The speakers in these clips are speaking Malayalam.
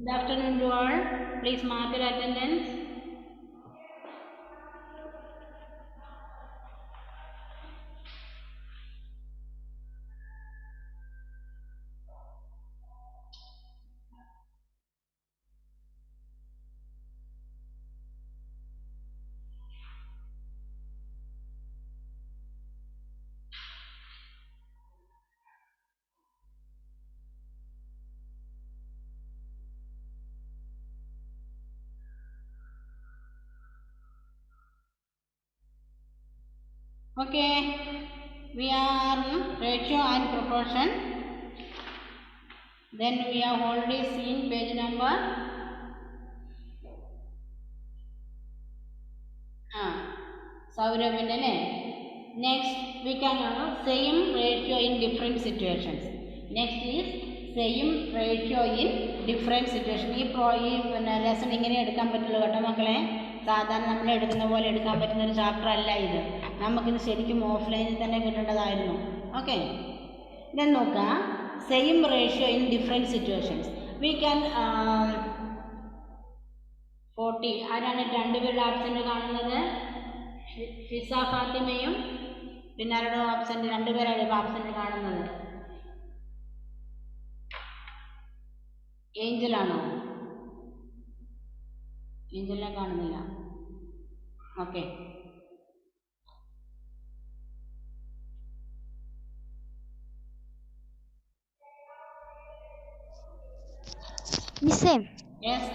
Good afternoon to all. Please mark your attendance. Okay, we are ratio and proportion. Then we have already seen page number Saurabhindale. Next, we can have same ratio in different situations. Next is same ratio in different situations. ഈ ലെസൺ ഇങ്ങനെ എടുക്കാൻ പറ്റുള്ളൂ കേട്ടോ മക്കളെ. സാധാരണ നമ്മൾ എടുക്കുന്ന പോലെ എടുക്കാൻ പറ്റുന്ന ഒരു ചാപ്റ്റർ അല്ല ഇത്. നമുക്കിത് ശരിക്കും ഓഫ്ലൈനിൽ തന്നെ കിട്ടേണ്ടതായിരുന്നു. ഓക്കെ, ഇthen നോക്കാം. Same ratio in different situations. We can 40. ആരാണ് രണ്ടുപേരുടെ ആബ്സെൻ്റ് കാണുന്നത്? ഷിസ ഫാത്തിമയും പിന്നെ ആരുടെ ആബ്സെൻ്റ്? രണ്ടുപേരാണ് ഇപ്പോൾ ആബ്സെൻ്റ് കാണുന്നത്. ഏഞ്ചലാണോ? ഏഞ്ചലിനെ കാണുന്നില്ല. ഓക്കെ, മിസ്സേ, യെസ്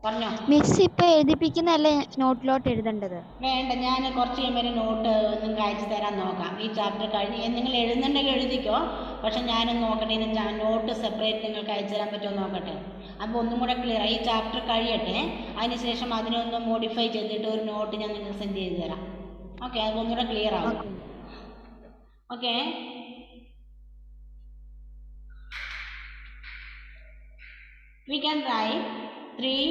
പറഞ്ഞോ. മിസ് ഇപ്പൊ എഴുതിപ്പിക്കുന്നല്ലേ നോട്ടിലോട്ട് എഴുതേണ്ടത്? വേണ്ട, ഞാൻ കുറച്ച് കഴിയുമ്പോൾ നോട്ട് നിങ്ങൾക്ക് അയച്ചു തരാൻ നോക്കാം. ഈ ചാപ്റ്റർ കഴിഞ്ഞ് നിങ്ങൾ എഴുതുന്നുണ്ടെങ്കിൽ എഴുതിക്കോ. പക്ഷെ ഞാനൊന്ന് നോക്കട്ടെ, ഇത് നോട്ട് സെപ്പറേറ്റ് നിങ്ങൾക്ക് അയച്ചു തരാൻ പറ്റുമോ നോക്കട്ടെ. അപ്പോൾ ഒന്നും കൂടെ ക്ലിയർ. ഈ ചാപ്റ്റർ കഴിയട്ടെ, അതിനുശേഷം അതിനൊന്ന് മോഡിഫൈ ചെയ്തിട്ട് ഒരു നോട്ട് ഞാൻ നിങ്ങൾക്ക് സെൻഡ് ചെയ്ത് തരാം. ഓക്കെ, അത് ഒന്നുകൂടെ ക്ലിയർ ആവും. Okay, we can write 3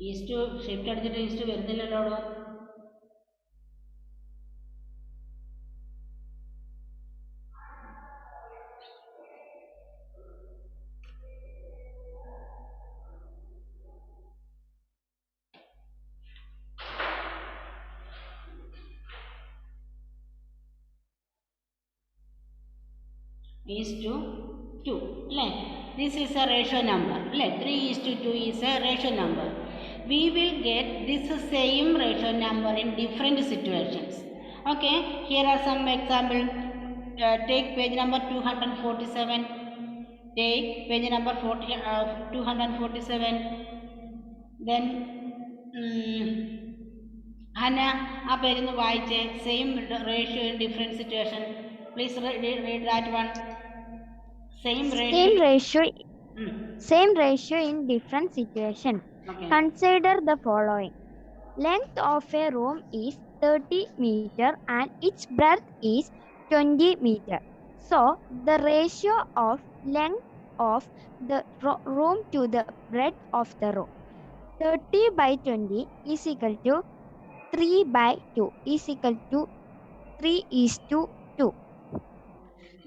east shift അടിച്ചിട്ട് ഈസ്റ്റ് വരുന്നില്ലല്ലോ. ഈസ് ടു 2 അല്ലേ? This is A ratio number അല്ലേ? 3:2 is A ratio number. We will get this same ratio number in different situations. Okay, here are some examples. Take page number 247. Take page number 247. Then Hannah, ആ പേജ് ഒന്ന് വായിച്ചേ. Same ratio in different situation. Please read that one. Same ratio in different situations. Okay. Consider the following. Length of a room is 30 meter and its breadth is 20 meter. So the ratio of length of the room to the breadth of the room 30 by 20 is equal to 3 by 2 is equal to 3:2.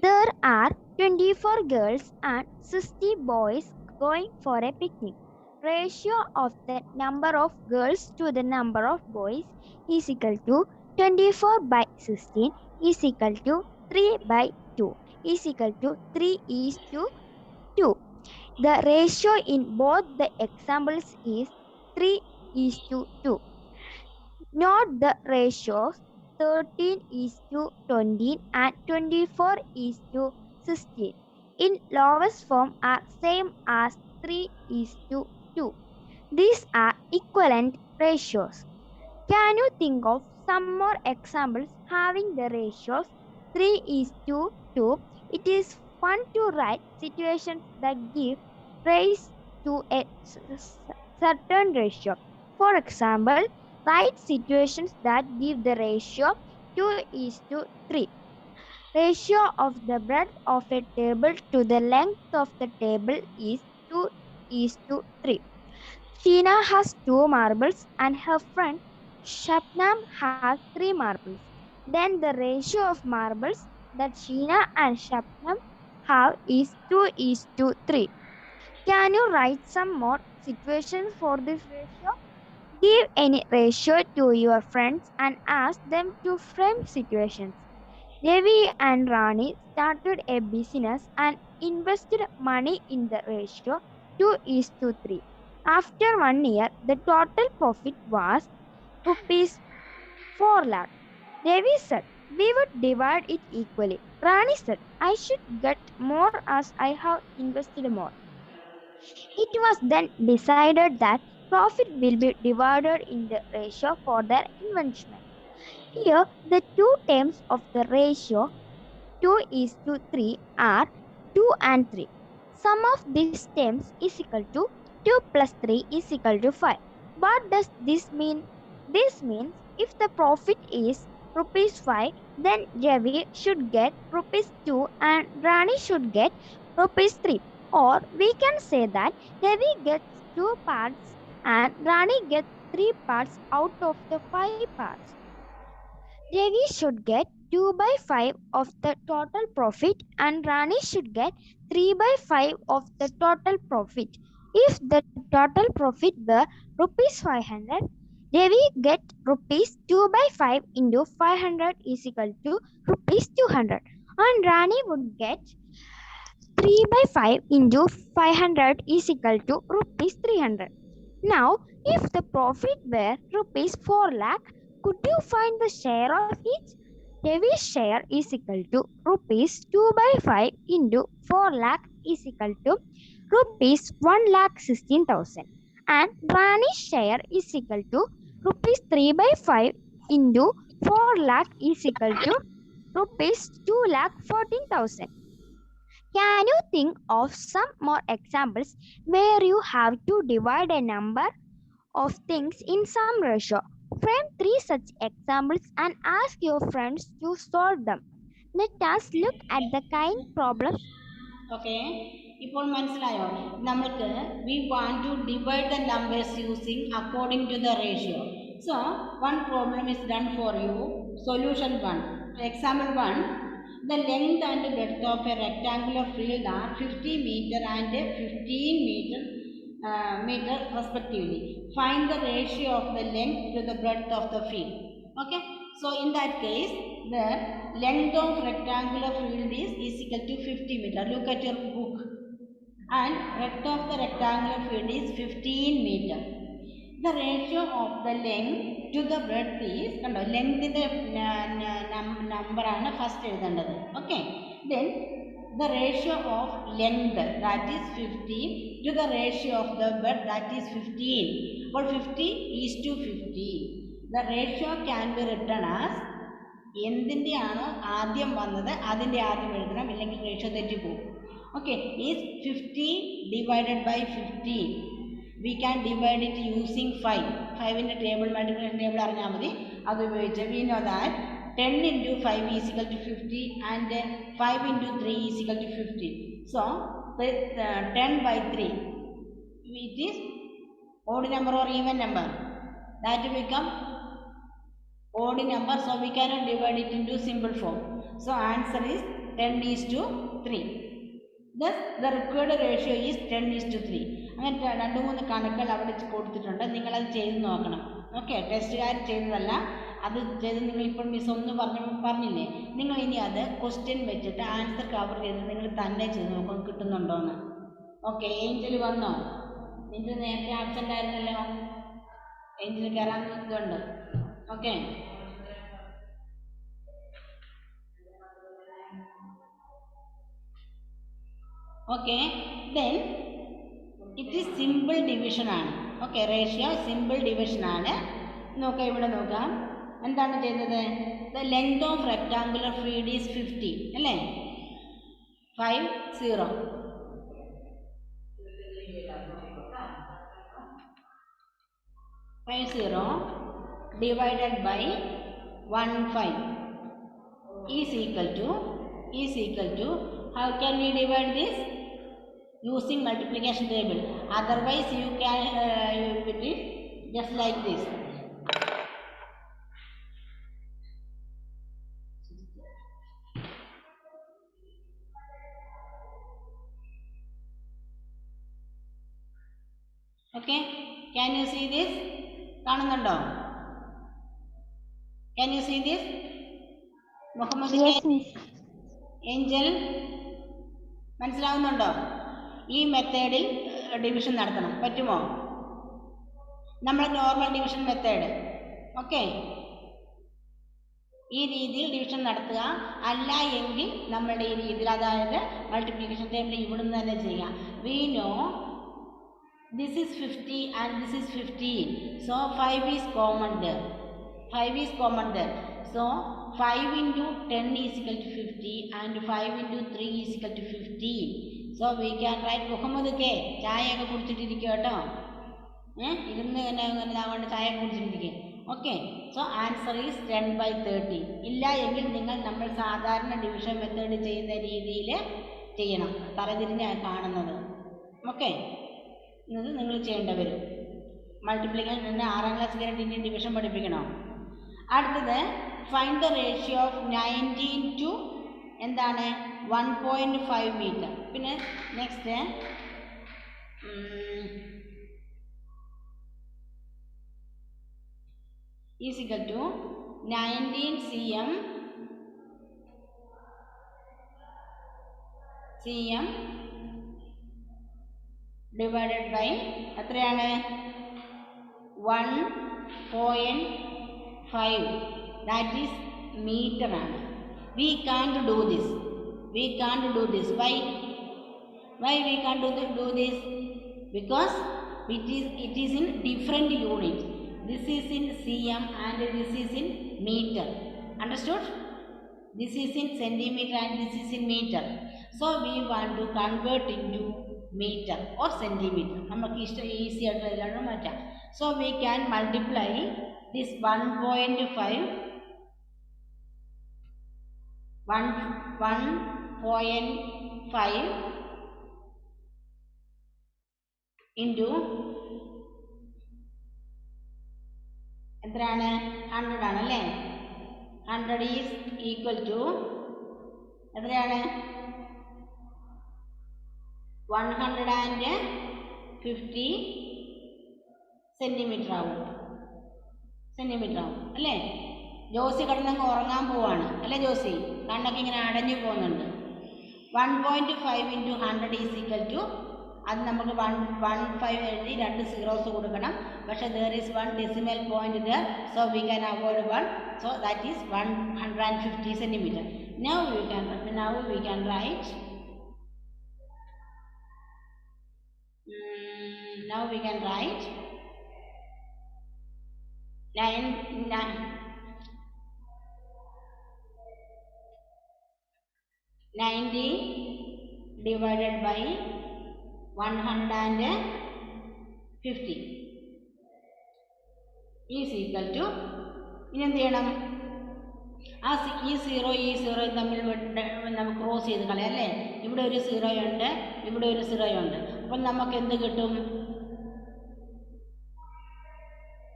There are 24 girls and 60 boys going for a picnic. Ratio of the number of girls to the number of boys is equal to 24 by 16 is equal to 3 by 2 is equal to 3:2. The ratio in both the examples is 3:2. Note the ratios 13:20 and 24:16 in lowest form are same as 3:2. These are equivalent ratios. Can you think of some more examples having the ratios 3:2? It is fun to write situations that give rise to a certain ratio. For example, write situations that give the ratio 2:3. Ratio of the breadth of a table to the length of the table is 2:3. Sheena has 2 marbles and her friend Shabnam has 3 marbles. Then the ratio of marbles that Sheena and Shabnam have is 2 is to 3. Can you write some more situations for this ratio? Give any ratio to your friends and ask them to frame situations. Devi and Rani started a business and invested money in the ratio 2 is to 3. After 1 year, the total profit was rupees 4 lakh. Devi said, we would divide it equally. Rani said, I should get more as I have invested more. It was then decided that profit will be divided in the ratio for their investment. Here, the two terms of the ratio 2 is to 3 are 2 and 3. Sum of these terms is equal to 2 plus 3 is equal to 5. What does this mean? This means if the profit is rupees 5, then Ravi should get rupees 2 and Rani should get rupees 3. Or we can say that Ravi gets 2 parts and Rani gets 3 parts out of the 5 parts. Ravi should get 2 by 5 of the total profit and Rani should get 3 by 5 of the total profit. If the total profit were rupees 500, Ravi get rupees 2 by 5 into 500 is equal to rupees 200 and Rani would get 3 by 5 into 500 is equal to rupees 300. Now, if the profit were rupees 4 lakh, could you find the share of each? Devi's share is equal to rupees 2 by 5 into 4 lakh is equal to rupees 1 lakh 16,000 and Rani's share is equal to rupees 3 by 5 into 4 lakh is equal to rupees 2 lakh 14,000. Can you think of some more examples where you have to divide a number of things in some ratio? Frame 3 such examples and ask your friends to solve them. Let us look at the kind problems. Okay, ഇപ്പോൾ മനസ്സിലായോ? നമുക്ക് we want to divide the numbers using according to the ratio. So one problem is done for you. Solution 1. Example 1. The length and breadth of a rectangular field are 50 meter and 15 meter respectively. Find the ratio of the length to the breadth of the field. Okay, so in that case, the length of rectangular field is equal to 50 meter. Look at your book. And breadth of the rectangular field is 15 meter. The ratio of the length to the breadth is, length in the number ആണ് first എഴുതേണ്ടത്. Okay, then the ratio of length, that is 15, to the ratio of the breadth, that is 15. അപ്പോൾ 50 is to 50. The ratio can be written as എന്തിൻ്റെയാണോ ആദ്യം വന്നത് അതിൻ്റെ ആദ്യം എഴുതണം, ഇല്ലെങ്കിൽ റേഷ്യോ തെറ്റിപ്പോകും. Okay, is 50 divided by 15. We can divide it using 5. 5-ൻ്റെ ടേബിൾ മൾട്ടിപ്ലിക്കേഷൻ ടേബിൾ അറിഞ്ഞാൽ മതി, അത് ഉപയോഗിച്ച് we know that 10 into 5 is equal to 50 and 5 into 3 is equal to 50. So 10 by 3, it is odd number or even number, that will become odd number, so we cannot divide it into simple form. So answer is 10 is to 3. Thus the required ratio is 10 is to 3. അങ്ങനെ 2-3 കണക്കുകൾ അവിടെ കൊടുത്തിട്ടുണ്ട്, നിങ്ങളത് ചെയ്ത് നോക്കണം. ഓക്കെ, ടെസ്റ്റുകാർ ചെയ്തതല്ല, അത് ചെയ്ത് നിങ്ങൾ ഇപ്പോൾ മിസ് ഒന്ന് പറഞ്ഞില്ലേ, നിങ്ങൾ ഇനി അത് ക്വസ്റ്റ്യൻ വെച്ചിട്ട് ആൻസർ കവർ ചെയ്ത് നിങ്ങൾ തന്നെ ചെയ്ത് നോക്കും കിട്ടുന്നുണ്ടോയെന്ന്. ഓക്കെ, ഏഞ്ചൽ വന്നോ? ഏഞ്ചൽ നേരത്തെ ആബ്സെൻ്റ് ആയിരുന്നല്ലോ, ഏഞ്ചൽ കയറാൻ ഇതുണ്ട്. Okay, okay, then it is simple division ആണ്. ഓക്കെ, റേഷ്യോ സിമ്പിൾ ഡിവിഷൻ ആണ്. നോക്കാം, ഇവിടെ നോക്കാം എന്താണ് ചെയ്യുന്നത്. The length of rectangular field is 50 അല്ലേ, 50 divided by 15 is equal to how can we divide this? using multiplication table. Otherwise you can put it just like this. Okay, can you see this? കാണുന്നുണ്ടോ? Can you see this? Muhammad Yes, Miss. Angel മനസ്സിലാവുന്നുണ്ടോ? ഈ മെത്തേഡിൽ ഡിവിഷൻ നടത്തണം. പറ്റുമോ? നമ്മൾ നോർമൽ ഡിവിഷൻ മെത്തേഡ്. ഓക്കെ, ഈ രീതിയിൽ ഡിവിഷൻ നടത്തുക. അല്ല എങ്കിൽ നമ്മളുടെ ഈ രീതിയിൽ, അതായത് മൾട്ടിപ്ലിക്കേഷൻ ടേബിൾ ഇവിടുന്ന് തന്നെ ചെയ്യാം. We know this is 50 and this is 15, so 5 is common there. 5 is common there, so 5 into 10 is equal to 50 and 5 into 3 is equal to 15. So we can write Muhammad K ചായയൊക്കെ കുടിച്ചിട്ടിരിക്കുക കേട്ടോ. ഇരുന്ന് തന്നെ അങ്ങനെ ചായ കുടിച്ചിട്ടിരിക്കുക. Okay, so answer is 10/30. ഇല്ല എങ്കിൽ നിങ്ങൾ നമ്മൾ സാധാരണ ഡിവിഷൻ മെത്തേഡ് ചെയ്യുന്ന രീതിയിൽ ചെയ്യണം, തലതിരിഞ്ഞാണ് കാണുന്നത്. ഓക്കെ, ഇത് നിങ്ങൾ ചെയ്യേണ്ടി വരും. മൾട്ടിപ്ലിക്കേഷൻ 6ാം ക്ലാസ് കഴിഞ്ഞിട്ട് ഡിവിഷൻ പഠിപ്പിക്കണോ? അടുത്തത് find the ratio of 19 to എന്താണ് 1.5 മീറ്റർ. പിന്നെ next is equal to 19 cm divided by എത്രയാണ് 1.5, ദാറ്റ് ഈസ് മീറ്റർ ആണ്. We can't do this. Why we can't do this? Because it is in different units. This is in cm and this is in meter. Understood? This is in centimeter and this is in meter. So we want to convert into meter or centimeter. നമുക്ക് ഈസി ആയിട്ട് ഇതിലാണ് മാറ്റാം. So we can multiply this 1.5 into എത്രയാണ് 100 ആണല്ലേ. 100 ഈസ് ഈക്വൽ ടു എത്രയാണ് 150 സെൻറ്റിമീറ്റർ ആവും അല്ലേ. ജോസി കിടന്നങ്ങ് ഉറങ്ങാൻ പോവാണ് അല്ലേ ജോസി? കണ്ണൊക്കെ ഇങ്ങനെ അടഞ്ഞു പോകുന്നുണ്ട്. 1.5 into 100 ഈസ് ഈക്വൽ ടു, അത് നമുക്ക് 1.15 എഴുതി 2 സീറോസ് കൊടുക്കണം. പക്ഷേ there is 1 decimal point there, so we can avoid 1, so that is 150 centimeter. Now we can write now we can write 90 divided by 150 is equal to, ഇനി എന്ത് ചെയ്യണം? ഈ സീറോ തമ്മിൽ നമുക്ക് ക്രോസ് ചെയ്ത് കളയാം അല്ലേ. ഇവിടെ ഒരു സീറോയുണ്ട്, ഇവിടെ ഒരു സീറോയുണ്ട്. അപ്പം നമുക്ക് എന്ത് കിട്ടും?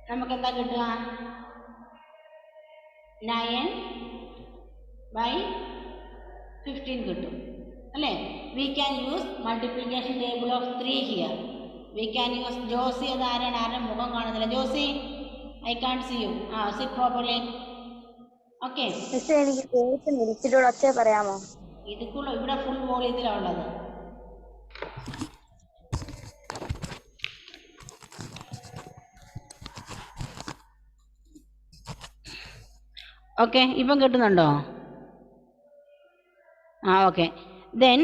നമുക്കെന്താ കിട്ടുക? 9/15 കിട്ടും അല്ലേ. We can use multiplication table of 3 here. We can use. Josy അത് ആരുടെ മുഖം കാണുന്നില്ല. Josy, I can see you. Sit properly. Okay, പറയാമോ? ഇതിക്കുള്ള ഇവിടെ ഫുൾ വോളിയത്തിലാണ് ഉള്ളത്. ഓക്കെ, ഇപ്പം കിട്ടുന്നുണ്ടോ? Okay. Then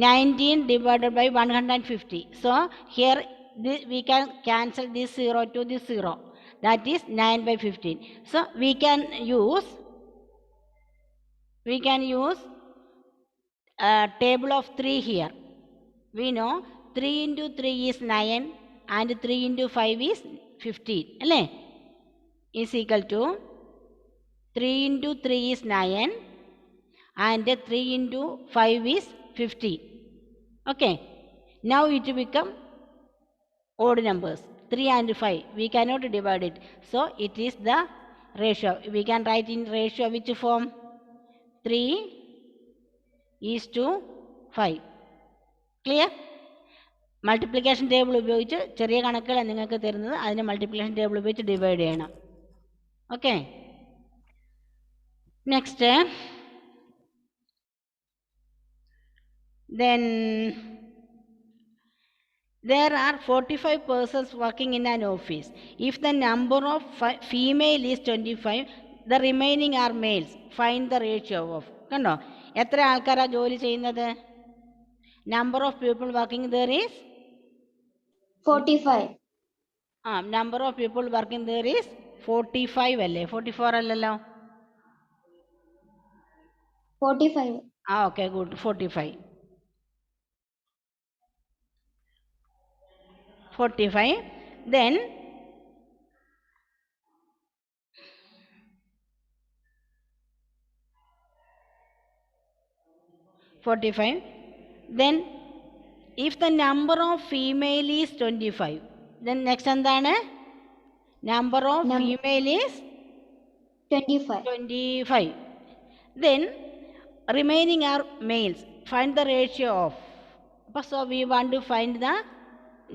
19 divided by 150. So here we can cancel this 0 to this 0. That is 9/15. So we can use table of 3 here. We know 3 into 3 is 9 and 3 into 5 is 15. Alle? Is equal to 3 into 3 is 9 and 3 into 5 is 50. Okay. Now it become odd numbers. 3 and 5. We cannot divide it. So it is the ratio. We can write in ratio which form? 3:5. Clear? Multiplication table ഉപയോഗിച്ച് ചെറിയ കണക്കുകൾ നിങ്ങൾക്ക് തരുന്നത് അതിനെ മൾട്ടിപ്ലിക്കേഷൻ ടേബിൾ ഉപയോഗിച്ച് ഡിവൈഡ് ചെയ്യണം. Okay, next. Then there are 45 persons working in an office. If the number of female is 25, the remaining are males. Find the ratio of. കണ്ടോ, എത്ര ആൾക്കാരാണ് ജോലി ചെയ്യുന്നത്? Number of people working there is 45. Number of people working there is 45 അല്ലേ? 44 അല്ലല്ലോ? 45. Okay, good. 45. 45. Then if the number of female is 25, then next എന്താണ്? Number of female is 25. Then remaining are males. Find the ratio of. So we want to find the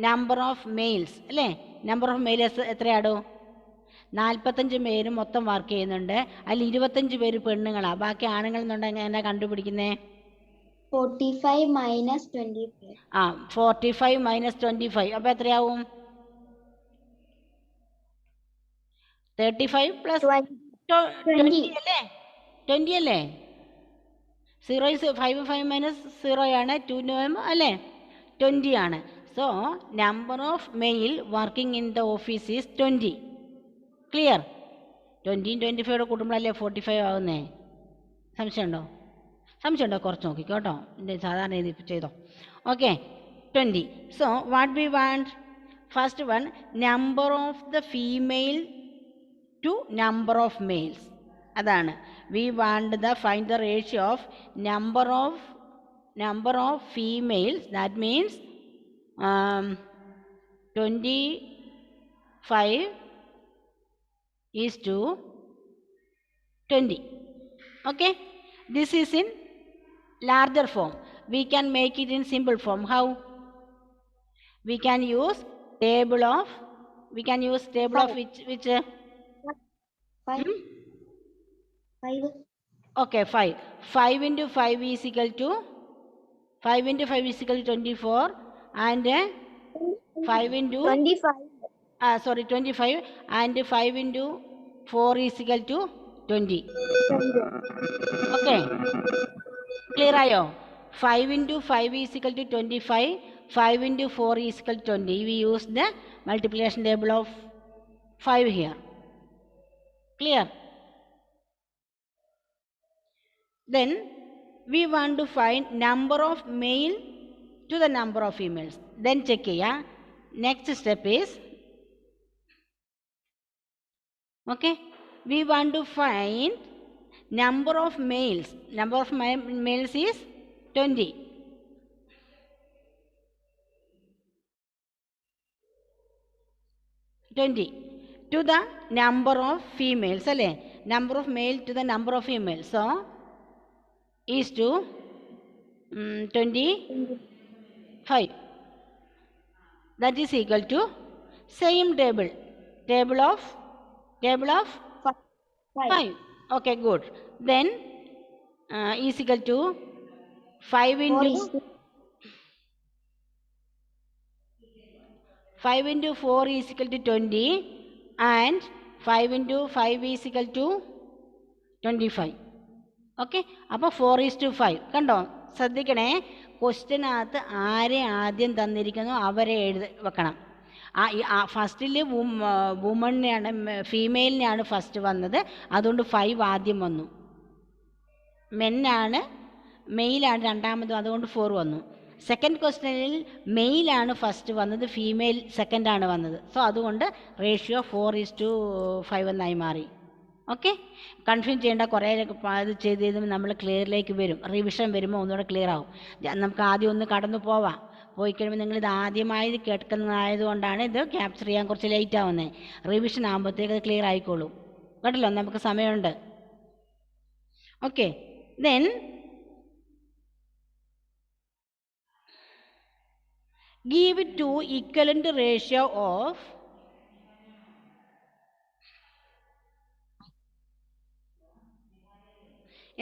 number of males അല്ലേ? നമ്പർ ഓഫ് മെയിൽസ് എത്രയാടോ? 45 പേര് മൊത്തം വർക്ക് ചെയ്യുന്നുണ്ട്. അതിൽ 25 പേര് പെണ്ണുങ്ങളാണ്, ബാക്കി ആണുങ്ങൾ എന്നുണ്ടെങ്കിൽ എങ്ങനെ കണ്ടുപിടിക്കുന്നേ? 45 minus 25. 45 minus 25. അപ്പോൾ എത്രയാവും? 35 plus 20 അല്ലേ? 20 അല്ലേ? 0 is 5 minus 0 ആണ്, 2 അല്ലേ? 20 ആണ്. So number of male working in the office is 20. Clear? 20 25 കൂട്ടുമ്പോഴല്ലേ 45 ആവുന്നേ? സംശയമുണ്ടോ? കുറച്ച് നോക്കിക്കോ കേട്ടോ, സാധാരണ ഇത് ചെയ്തോ. Okay, 20. So what we want? First one, number of the female to number of males. അതാണ് we want the find the ratio of number of females. That means 25 is to 20. Okay, this is in larger form. We can make it in simple form. How? We can use table of which 5. Okay, 5. 5 into 5 is equal to 24, and 5 into 25. 25, and 5 into 4 is equal to 20. Okay, clear ayo? 5 into 5 is equal to 25, 5 into 4 is equal to 20. We use the multiplication table of 5 here. Clear? Then we want to find number of male to the number of females. Then check here. Next step is, okay, we want to find number of males. Number of males is 20. To the number of females അല്ലേ? Number of male to the number of females. So is to 25. That is equal to same table of 5. Okay, good. Then is equal to 5 into 4 is equal to 20, and 5 into 5 is equal to 25. Okay, അപ്പോൾ 4:5. കണ്ടോ, ശ്രദ്ധിക്കണേ, ക്വസ്റ്റ്യനകത്ത് ആരെ ആദ്യം തന്നിരിക്കുന്നു അവരെ വെക്കണം. ഫസ്റ്റിൽ വുമണിനെയാണ്, ഫീമെയിലിനെയാണ് ഫസ്റ്റ് വന്നത്, അതുകൊണ്ട് 5 ആദ്യം വന്നു. മെയിലാണ് രണ്ടാമത്, അതുകൊണ്ട് 4 വന്നു. സെക്കൻഡ് ക്വസ്റ്റ്യനിൽ മെയിലാണ് ഫസ്റ്റ് വന്നത്, ഫീമെയിൽ സെക്കൻഡാണ് വന്നത്. സോ അതുകൊണ്ട് റേഷ്യോ 4:5 എന്നായി മാറി. ഓക്കെ, കൺഫ്യൂസ് ചെയ്യേണ്ട, കുറേ ഇത് ചെയ്ത് നമ്മൾ ക്ലിയറിലേക്ക് വരും. റിവിഷൻ വരുമ്പോൾ ഒന്നുകൂടെ ക്ലിയർ ആവും. നമുക്ക് ആദ്യം ഒന്ന് കടന്നു പോവാം. പോയി കഴിയുമ്പോൾ നിങ്ങളിത് ആദ്യമായി കേൾക്കുന്നതായതുകൊണ്ടാണ് ഇത് ക്യാപ്ചർ ചെയ്യാൻ കുറച്ച് ലേറ്റ് ആവുന്നത്. റിവിഷൻ ആകുമ്പോഴത്തേക്ക് അത് ക്ലിയർ ആയിക്കോളും കേട്ടല്ലോ, നമുക്ക് സമയമുണ്ട്. Okay, then give two equivalent ratio of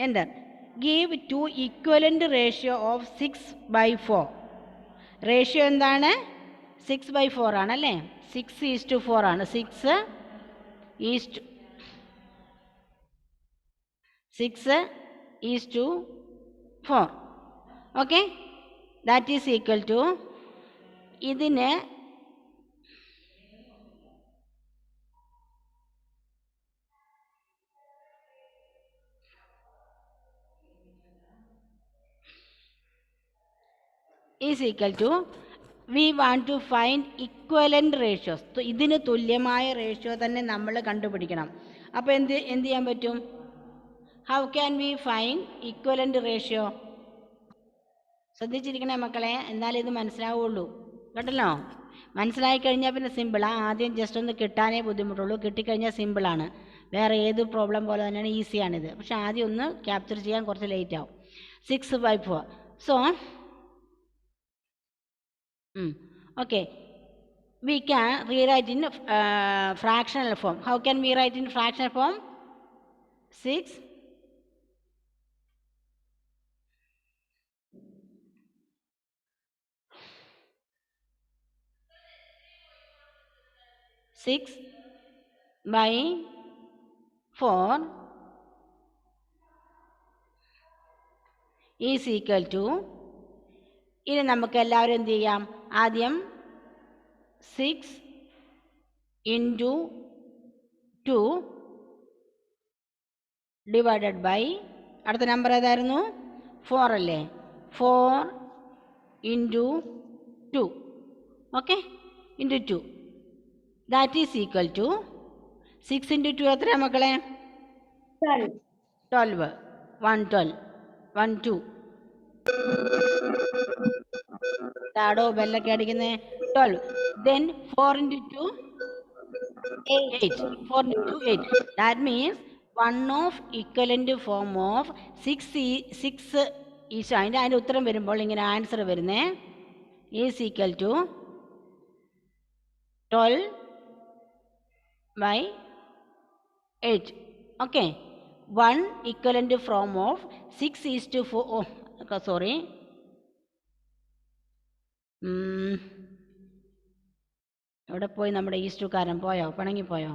enter give two equivalent ratio of 6/4. Ratio എന്താണ്? 6/4 ആണല്ലേ. 6:4 ആണ്. 6:4. Okay, that is equal to ഇതിന് is equal to we want to find equivalent ratios. ഇതിന് തുല്യമായ റേഷ്യോ തന്നെ നമ്മൾ കണ്ടുപിടിക്കണം. അപ്പോൾ എന്ത് ചെയ്യാൻ പറ്റും? How can we find equivalent ratio? ശ്രദ്ധിച്ചിരിക്കണേ മക്കളെ, എന്നാലേ ഇത് മനസ്സിലാവുള്ളൂ കേട്ടല്ലോ. മനസ്സിലായി കഴിഞ്ഞാൽ പിന്നെ സിമ്പിളാണ്. ആദ്യം ജസ്റ്റ് ഒന്ന് കിട്ടാനേ ബുദ്ധിമുട്ടുള്ളൂ, കിട്ടിക്കഴിഞ്ഞാൽ സിമ്പിളാണ്. വേറെ ഏത് പ്രോബ്ലം പോലെ തന്നെയാണ്, ഈസിയാണിത്. പക്ഷെ ആദ്യം ഒന്ന് ക്യാപ്ചർ ചെയ്യാൻ കുറച്ച് ലേറ്റ് ആവും. 6/4. So okay, we can rewrite in fractional form. How can we write in fractional form? 6 6/4 is equal to, ഇനി നമുക്ക് എല്ലാവരും എന്ത് ചെയ്യാം? ആദ്യം 6 × 2 ഡിവൈഡഡ് ബൈ, അടുത്ത നമ്പർ ഏതായിരുന്നു? 4 അല്ലേ. 4 × 2. Okay, × 2 that is equal to 6 × 2 എത്രയാണ് മക്കളെ? 12. 1 2 താടോ ബെല്ലൊക്കെ അടിക്കുന്നേ. 12. Then 4 × 2 8. 4 × 2 8. That means one of equivalent form of 6 is അതിൻ്റെ ഉത്തരം വരുമ്പോൾ ഇങ്ങനെ ആൻസർ വരുന്നേ is equal to 12/8. Okay, 1 equivalent form of 6:4. Oh sorry, എവിടെ പോയി നമ്മുടെ ഈസ്റ്റുകാരൻ? പോയോ? പിണങ്ങിപ്പോയോ?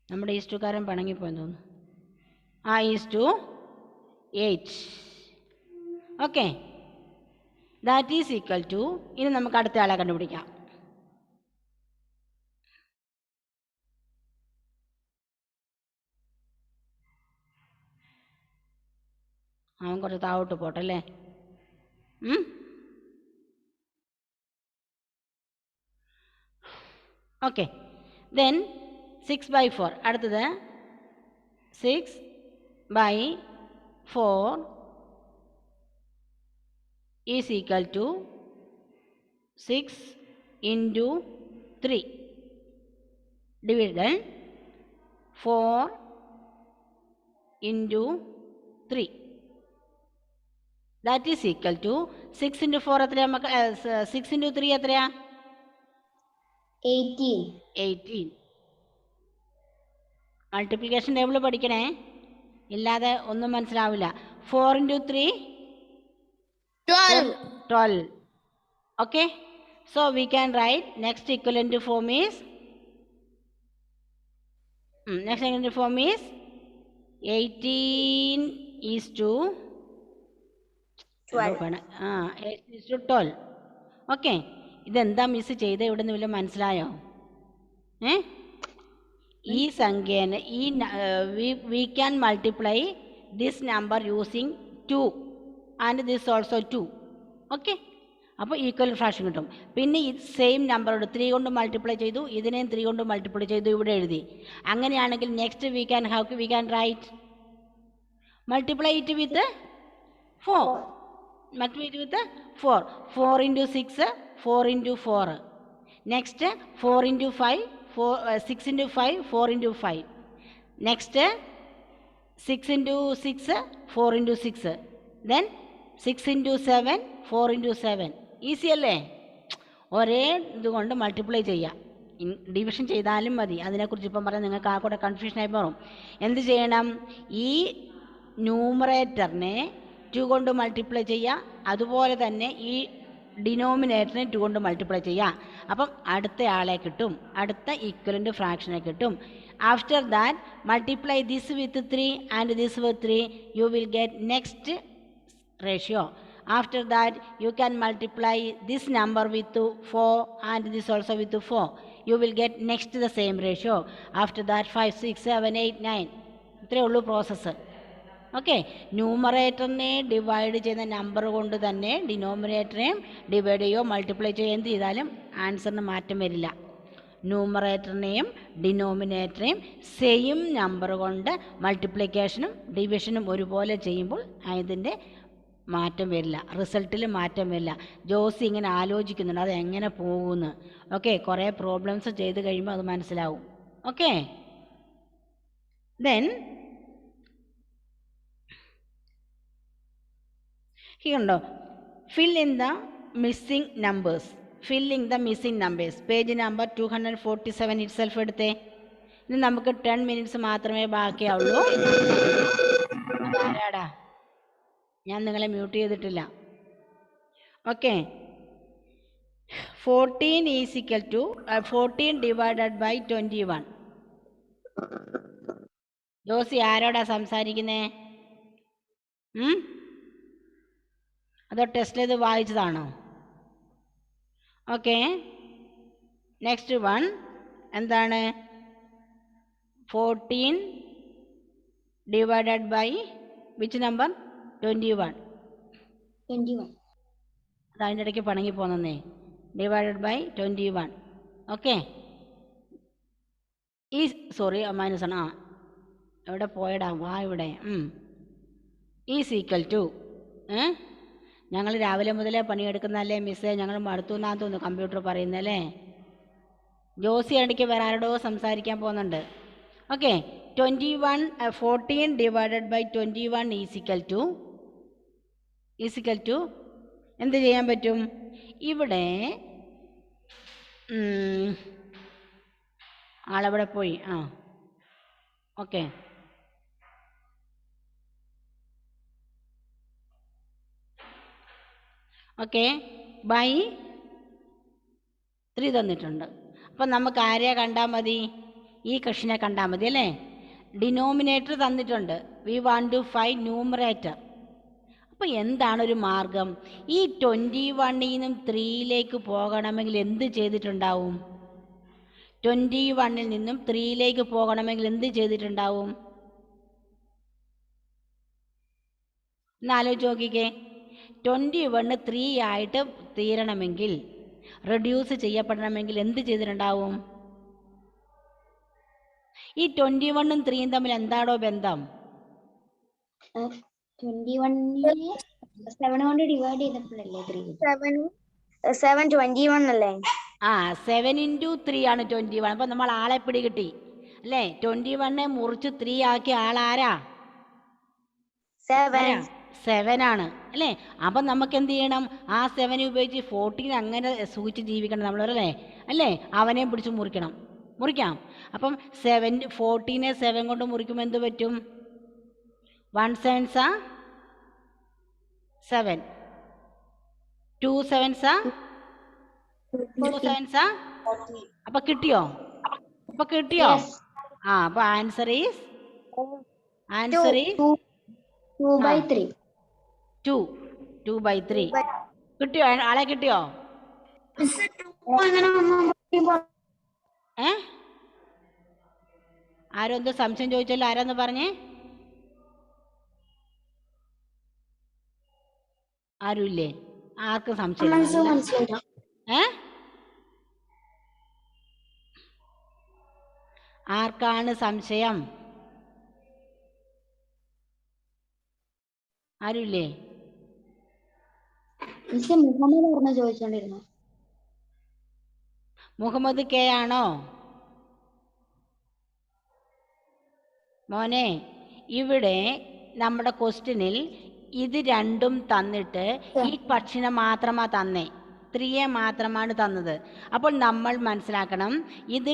നമ്മുടെ ഈസ്റ്റുകാരൻ പിണങ്ങിപ്പോയെന്ന് തോന്നുന്നു. 8. Okay, that is equal to, ഇനി നമുക്ക് അടുത്ത ആളെ കണ്ടുപിടിക്കാം. അവൻ കുറച്ച് താഴോട്ട് പോട്ടെ അല്ലേ. Okay, then 6/4. അടുത്തത് 6/4 is equal to 6 × 3 divided 4 × 3. That is equal to 6 × 4 എത്രയാ മക്കൾ? 6 × 3 എത്രയാ? 18. മൾട്ടിപ്ലിക്കേഷൻ ടേബിൾ പഠിക്കണേ, ഇല്ലാതെ ഒന്നും മനസ്സിലാവില്ല. 4 × 3 12. Okay, so we can write next equivalent form is 18:12. Okay, ഇതെന്താ മിസ് ചെയ്ത് ഇവിടെ നിന്ന് വല്ലതും മനസ്സിലായോ? ഈ സംഖ്യേനെ we can multiply this number using 2 and this also 2. Okay, അപ്പോൾ ഈക്വൽ ഫ്രാക്ഷൻ കിട്ടും. പിന്നെ ഈ സെയിം നമ്പറോട് 3 കൊണ്ട് മൾട്ടിപ്ലൈ ചെയ്തു, ഇതിനെയും 3 കൊണ്ട് മൾട്ടിപ്ലൈ ചെയ്തു, ഇവിടെ എഴുതി. അങ്ങനെയാണെങ്കിൽ next we can right multiply it with 4. multiply with 4. 4 into 6, 4 into 4. Next 4 into 5, 6 into 5, 4 into 5. Next 6 into 6, 4 into 6. Then 6 into 7, 4 into 7. Easy അല്ലേ? ഒരേ ഇതുകൊണ്ട് മൾട്ടിപ്ലൈ ചെയ്യാം. ഡിവിഷൻ ചെയ്താലും മതി. അതിനെക്കുറിച്ച് ഇപ്പം പറയാം, നിങ്ങൾക്ക് ആ കൂടെ കൺഫ്യൂഷനായി മാറും. എന്ത് ചെയ്യണം? ഈ ന്യൂമറേറ്ററിനെ 2 കൊണ്ട് മൾട്ടിപ്ലൈ ചെയ്യുക. അതുപോലെ തന്നെ ഈ ഡിനോമിനേറ്ററിനെ 2 കൊണ്ട് മൾട്ടിപ്ലൈ ചെയ്യുക. അപ്പം അടുത്ത ആളെ കിട്ടും, അടുത്ത ഈക്വലൻ്റ് ഫ്രാക്ഷനെ കിട്ടും. After that multiply this with 3 and this with 3, you will get next ratio. After that you can multiply this number with 4 and this also with 4, you will get next the same ratio. After that 5, 6, 7, 8, 9. ഇത്രയേ ഉള്ളൂ പ്രോസസ്സ്. ഓക്കെ. ന്യൂമറേറ്ററിനെ ഡിവൈഡ് ചെയ്യുന്ന നമ്പർ കൊണ്ട് തന്നെ ഡിനോമിനേറ്ററിനെയും ഡിവൈഡ് ചെയ്യുകയോ മൾട്ടിപ്ലൈ ചെയ്യുകയോ എന്ത് ചെയ്താലും ആൻസറിന് മാറ്റം വരില്ല. ന്യൂമറേറ്ററിനെയും ഡിനോമിനേറ്ററിനെയും സെയിം നമ്പർ കൊണ്ട് മൾട്ടിപ്ലിക്കേഷനും ഡിവിഷനും ഒരുപോലെ ചെയ്യുമ്പോൾ അതിൻ്റെ മാറ്റം വരില്ല, റിസൾട്ടിൽ മാറ്റം വരില്ല. ജോസി ഇങ്ങനെ ആലോചിക്കുന്നുണ്ട് അത് എങ്ങനെ പോകുമെന്ന്. ഓക്കെ, കുറേ പ്രോബ്ലംസ് ചെയ്ത് കഴിയുമ്പോൾ അത് മനസ്സിലാവും. ഓക്കെ, ദെൻ ഉണ്ടോ fill in the missing numbers. Filling the missing numbers. Page number 247 itself എടുത്തേ. ഇനി നമുക്ക് 10 മിനിറ്റ്സ് മാത്രമേ ബാക്കിയാവുള്ളൂ. ആരാടാ? ഞാൻ നിങ്ങളെ മ്യൂട്ട് ചെയ്തിട്ടില്ല. Okay. 14 is equal to 14 divided by 21. Josy ആരോടാ സംസാരിക്കുന്നേ? അതോ ടെസ്റ്റ് ചെയ്ത് വായിച്ചതാണോ? ഓക്കെ, നെക്സ്റ്റ് വൺ എന്താണ്? 14 ഡിവൈഡഡ് ബൈ വിച്ച് നമ്പർ? 21. അത് അതിൻ്റെ ഇടയ്ക്ക് പണങ്ങി പോന്നേ. Divided by 21. ഓക്കെ, ഈ സോറി മൈനസ് ആണ്. എവിടെ പോയടാ? വാ ഇവിടെ. ഈസ് ഈക്വൽ ടു, ഞങ്ങൾ രാവിലെ മുതലേ പണിയെടുക്കുന്നതല്ലേ മിസ്സേ, ഞങ്ങൾ മടുത്തു എന്നാന്ന് തോന്നുന്നു കമ്പ്യൂട്ടർ പറയുന്നല്ലേ. ജോസി ഇടയ്ക്ക് വേറെ ആരോടോ സംസാരിക്കാൻ പോകുന്നുണ്ട്. Okay, 14 divided by 21 is equal to എന്ത് ചെയ്യാൻ പറ്റും? ഇവിടെ ആളെവിടെ പോയി? ഓക്കെ, ഓക്കെ, ബൈ 3 തന്നിട്ടുണ്ട്. അപ്പം നമുക്ക് ആരെയാ കണ്ടാൽ മതി? ഈ കഷിനെ കണ്ടാൽ മതി അല്ലേ. ഡിനോമിനേറ്റർ തന്നിട്ടുണ്ട്. We want to find numerator. അപ്പോൾ എന്താണൊരു മാർഗം? ഈ 21 നിന്നും 3ലേക്ക് പോകണമെങ്കിൽ എന്ത് ചെയ്തിട്ടുണ്ടാവും? 21 നിന്നും 3ലേക്ക് പോകണമെങ്കിൽ എന്ത് ചെയ്തിട്ടുണ്ടാവും? എന്നാലോചിച്ച് നോക്കിക്കേ. 21 3 ആയിട്ട് തീരണമെങ്കിൽ, റെഡ്യൂസ് ചെയ്യപ്പെടണമെങ്കിൽ എന്ത് ചെയ്തിട്ടുണ്ടാവും? ഈ 21ഉം 3യും തമ്മിൽ എന്താണോ ബന്ധം? 21 7 കൊണ്ട് ഡിവൈഡ് ചെയ്തപ്പോഴല്ലേ 7 21 അല്ലേ? 7 into 3 ആണ് 21. അപ്പം നമ്മൾ ആളെ പിടികിട്ടി അല്ലേ. 21 മുറിച്ച് 3 ആക്കിയ ആളാരാ? 7 ആണ് അല്ലേ. അപ്പം നമുക്ക് എന്ത് ചെയ്യണം? ആ 7 ഉപയോഗിച്ച് 14 അങ്ങനെ സൂക്ഷിച്ച് ജീവിക്കണം നമ്മളല്ലേ അല്ലേ. അവനെ പിടിച്ച് മുറിക്കാം. അപ്പം 14 7 കൊണ്ട് മുറിക്കുമ്പോൾ എന്ത് പറ്റും? 1 7s 7, 2 7s 2 7s. അപ്പൊ കിട്ടിയോ? അപ്പൊ ആൻസർ ഈസ് 2/3. കിട്ടിയോ? ആളെ കിട്ടിയോ? ആരോ എന്തോ സംശയം ചോദിച്ചല്ലോ, ആരാന്ന് പറഞ്ഞേ? ആരുമില്ലേ? ആർക്കും സംശയം? ആർക്കാണ് സംശയം? ആരുമില്ലേ? മിസ് മുഹമ്മദ് പറഞ്ഞ ചോദിച്ചോണ്ടിരുന്നു. മുഹമ്മദ് കെ ആണോ മോനെ? ഇവിടെ നമ്മുടെ ക്വസ്റ്റ്യനിൽ ഇത് രണ്ടും തന്നിട്ട് ഈ പക്ഷിനെ മാത്രമാണ് തന്നേ, 3 മാത്രമാണ് തന്നത്. അപ്പോൾ നമ്മൾ മനസ്സിലാക്കണം ഇത്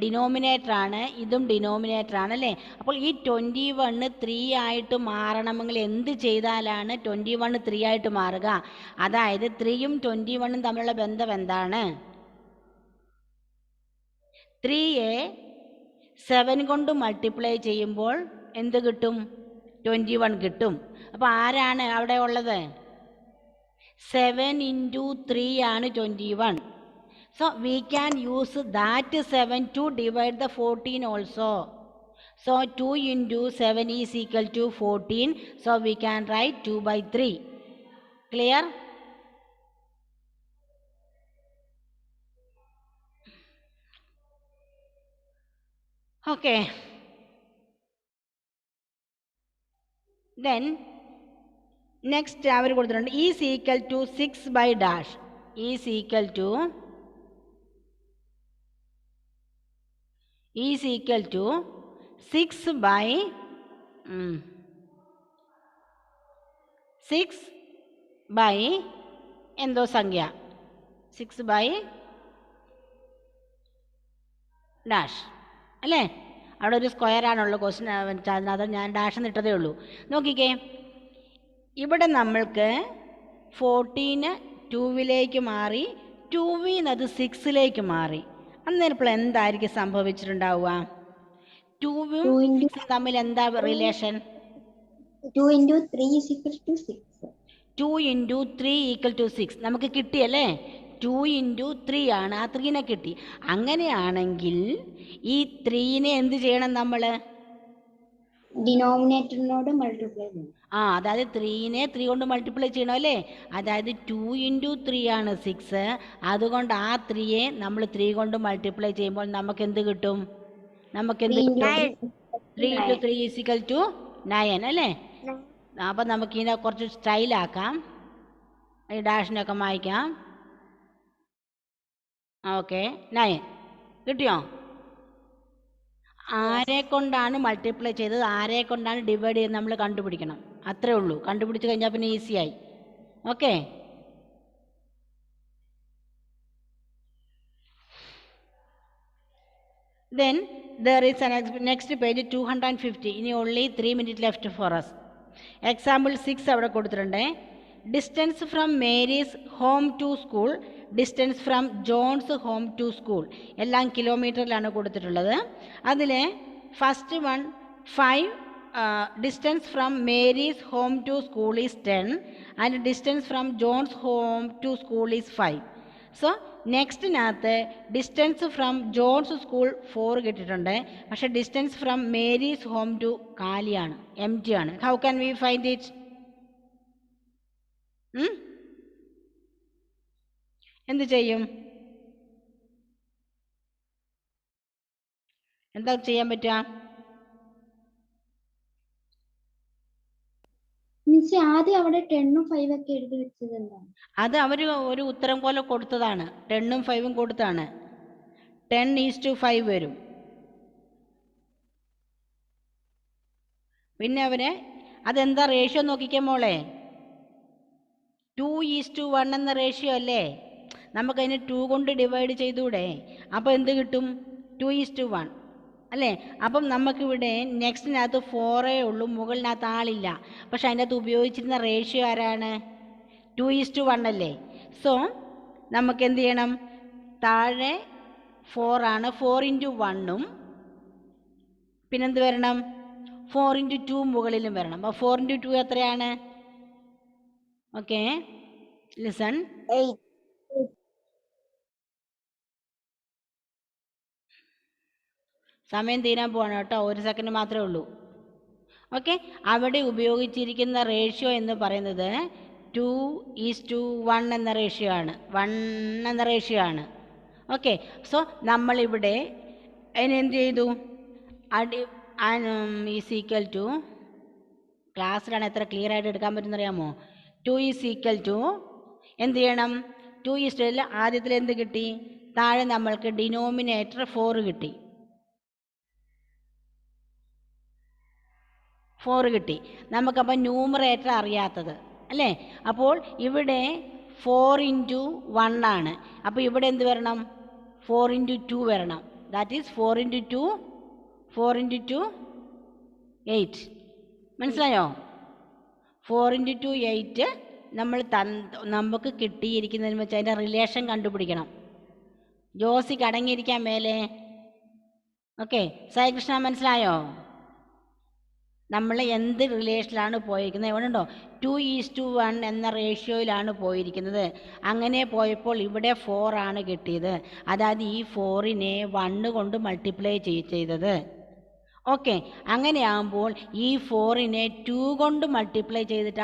ഡിനോമിനേറ്ററാണ്, ഇതും ഡിനോമിനേറ്ററാണ് അല്ലേ. അപ്പോൾ ഈ 21 3 ആയിട്ട് മാറണമെങ്കിൽ എന്ത് ചെയ്താലാണ് 21 3 ആയിട്ട് മാറുക? അതായത് 3യും 21 തമ്മിലുള്ള ബന്ധം എന്താണ്? 3യെ 7 കൊണ്ട് മൾട്ടിപ്ലൈ ചെയ്യുമ്പോൾ എന്ത് കിട്ടും? 21 കിട്ടും. അപ്പോൾ ആരാണ് അവിടെ ഉള്ളത്? 7 × 3 ആണ് 21. So we can use that 7 to divide the 14 also. So 2 × 7 is equal to 14. So we can write 2/3. Clear? Okay. Then next അവർ കൊടുത്തിട്ടുണ്ട് is equal to 6/dash. is equal to 6/6 എന്തോ സംഖ്യ 6/dash അല്ലേ. അവിടെ ഒരു സ്ക്വയർ ആണുള്ള ക്വസ്റ്റ്യൻ, അത് ഞാൻ ഡാഷ് എന്നിട്ടതേ ഉള്ളൂ. നോക്കിക്കേ, ഇവിടെ നമ്മൾക്ക് 14 2ലേക്ക് മാറി, 2 അത് 6ലേക്ക് മാറി. അന്നേരം ഇപ്പോൾ എന്തായിരിക്കും സംഭവിച്ചിട്ടുണ്ടാവുക? 2ഉം 6ഉം തമ്മിൽ എന്താ റിലേഷൻ? 2 × 3 is equal to 6. 2 × 3 = 6 നമുക്ക് കിട്ടിയല്ലേ. 2 × 3 ആണ്, ആ 3നെ കിട്ടി. അങ്ങനെയാണെങ്കിൽ ഈ 3നെ എന്ത് ചെയ്യണം നമ്മൾ? ഡിനോമിനേറ്ററിനോട് മൾട്ടിപ്ലൈ ചെയ്യണം. അതായത് 3നെ 3 കൊണ്ട് മൾട്ടിപ്ലൈ ചെയ്യണം അല്ലേ. അതായത് 2 × 3 ആണ് 6, അതുകൊണ്ട് ആ 3യെ നമ്മൾ 3 കൊണ്ട് മൾട്ടിപ്ലൈ ചെയ്യുമ്പോൾ നമുക്ക് എന്ത് കിട്ടും? 3 × 3 = 9 അല്ലേ. അപ്പം നമുക്കിതിനെ കുറച്ച് സ്റ്റൈലാക്കാം, ഈ ഡാഷിനൊക്കെ മായ്ക്കാം. ഓക്കെ, 9 കിട്ടിയോ? ആരെ കൊണ്ടാണ് മൾട്ടിപ്ലൈ ചെയ്തത്, ആരെ കൊണ്ടാണ് ഡിവൈഡ് ചെയ്ത് നമ്മൾ കണ്ടുപിടിക്കണം. അത്രേ ഉള്ളൂ. കണ്ടുപിടിച്ച് കഴിഞ്ഞാൽ പിന്നെ ഈസിയായി. Okay, then there is an next page 250. ഇനി only 3 minutes left for us. Example 6 അവിടെ കൊടുത്തിട്ടുണ്ട്. Distance from Mary's home to school, distance from John's home to school, എല്ലാം കിലോമീറ്ററിലാണ് കൊടുത്തിട്ടുള്ളത്. അതിൽ first one 5, distance from Mary's home to school is 10 and distance from John's home to school is 5. So നെക്സ്റ്റിനകത്ത് ഡിസ്റ്റൻസ് ഫ്രം ജോൺസ് സ്കൂൾ 4 കിട്ടിയിട്ടുണ്ട്, പക്ഷേ distance from Mary's home to കാലിയാണ്, എം ടി ആണ്. How can we find it? എന്ത് ചെയ്യും? എന്താ ചെയ്യാൻ പറ്റുക? ആദ്യം അവിടെ 10ഉം 5 ഒക്കെ എഴുതി വെച്ചത് എന്താണ്? അത് അവർ ഒരു ഉത്തരം പോലെ കൊടുത്തതാണ്. 10ഉം 5ഉം കൊടുത്താണ്. 10:5 വരും. പിന്നെ അവര് അതെന്താ റേഷ്യോ നോക്കിക്കേ മോളെ. 2:1 എന്ന റേഷ്യോ അല്ലേ. നമുക്കതിന് 2 കൊണ്ട് ഡിവൈഡ് ചെയ്തൂടെ? അപ്പോൾ എന്ത് കിട്ടും? 2:1 അല്ലേ. അപ്പം നമുക്കിവിടെ നെക്സ്റ്റിനകത്ത് 4 ഉള്ളൂ, മുകളിനകത്ത് ആളില്ല. പക്ഷെ അതിൻ്റെ അകത്ത് ഉപയോഗിച്ചിരുന്ന റേഷ്യോ ആരാണ്? 2:1 അല്ലേ. സോ നമുക്ക് എന്ത് ചെയ്യണം? താഴെ 4 ആണ്, 4 × 1ഉം പിന്നെന്ത് വരണം? 4 × 2 മുകളിലും വരണം. അപ്പോൾ 4 × 2 എത്രയാണ്? Okay, listen. 8. സമയം തീരാൻ പോവാണ് കേട്ടോ, 1 സെക്കൻഡ് മാത്രമേ ഉള്ളൂ. ഓക്കെ, അവിടെ ഉപയോഗിച്ചിരിക്കുന്ന റേഷ്യോ എന്ന് പറയുന്നത് 2:1 എന്ന റേഷ്യോ ആണ്, 1 എന്ന റേഷ്യോ ആണ്. ഓക്കെ, സോ നമ്മളിവിടെ അതിനെന്ത് ചെയ്തു? ഈസ് ഈക്വൽ ടു, ക്ലാസ്സിലാണ് എത്ര ക്ലിയർ ആയിട്ട് എടുക്കാൻ പറ്റുന്ന അറിയാമോ? 2 ഈസ് ഈക്വൽ ടു എന്ത് ചെയ്യണം? 2:2 ആദ്യത്തിൽ എന്ത് കിട്ടി? താഴെ നമ്മൾക്ക് ഡിനോമിനേറ്റർ 4 കിട്ടി. 4 കിട്ടി. നമുക്കപ്പോൾ ന്യൂമറേറ്റർ അറിയാത്തത് അല്ലേ? അപ്പോൾ ഇവിടെ 4 × 1 ആണ്. അപ്പോൾ ഇവിടെ എന്ത് വരണം? 4 × 2 വരണം. That is 4 × 2 4 × 2 8. മനസ്സിലായോ? 4 × 2 8 നമ്മൾ നമുക്ക് കിട്ടിയിരിക്കുന്നതെന്ന് വെച്ചാൽ അതിൻ്റെ റിലേഷൻ കണ്ടുപിടിക്കണം. ജോസിക്ക് അടങ്ങിയിരിക്കാൻ മേലെ. ഓക്കെ, സായികൃഷ്ണ മനസ്സിലായോ? നമ്മൾ എന്ത് റിലേഷനിലാണ് പോയിരിക്കുന്നത്? എവിടെയുണ്ടോ 2:1 എന്ന റേഷ്യോയിലാണ് പോയിരിക്കുന്നത്. അങ്ങനെ പോയപ്പോൾ ഇവിടെ 4 ആണ് കിട്ടിയത്. അതായത് ഈ 4നെ 1 കൊണ്ട് മൾട്ടിപ്ലൈ ചെയ്തത്. ഓക്കെ, അങ്ങനെയാകുമ്പോൾ ഈ 4നെ 2 കൊണ്ട് മൾട്ടിപ്ലൈ ചെയ്തിട്ടാണ്